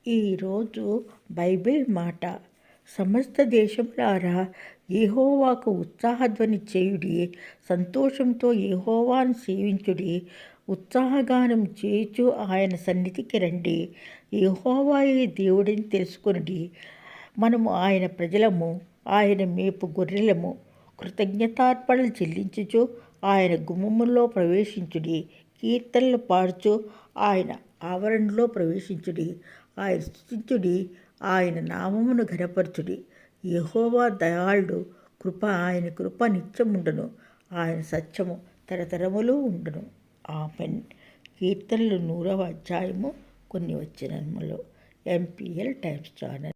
ఈరోజు బైబిల్ మాట, సమస్త దేశములారా యెహోవాకు ఉత్సాహధ్వని చేయుడి, సంతోషంతో యెహోవాను సేవించుడి, ఉత్సాహగానం చేయుచు ఆయన సన్నిధికి రండి. యెహోవాయే దేవుడని తెలుసుకొనుడి. మనము ఆయన ప్రజలము, ఆయన మేపు గొర్రెలము. కృతజ్ఞతార్పణలు చెల్లించుచు ఆయన గుమ్మములో ప్రవేశించుడి. కీర్తనలు పాడుచు ఆయన ఆవరణలో ప్రవేశించుడి. ఆయన స్తుతించుడి, ఆయన నామమును ఘనపరచుడి. యెహోవా దయాళుడు, ఆయన కృప నిత్యముండును, ఆయన సత్యము తరతరములు ఉండును. ఆమెన్. కీర్తనలు 100వ అధ్యాయము కొన్ని వచనములు. MPL times channel.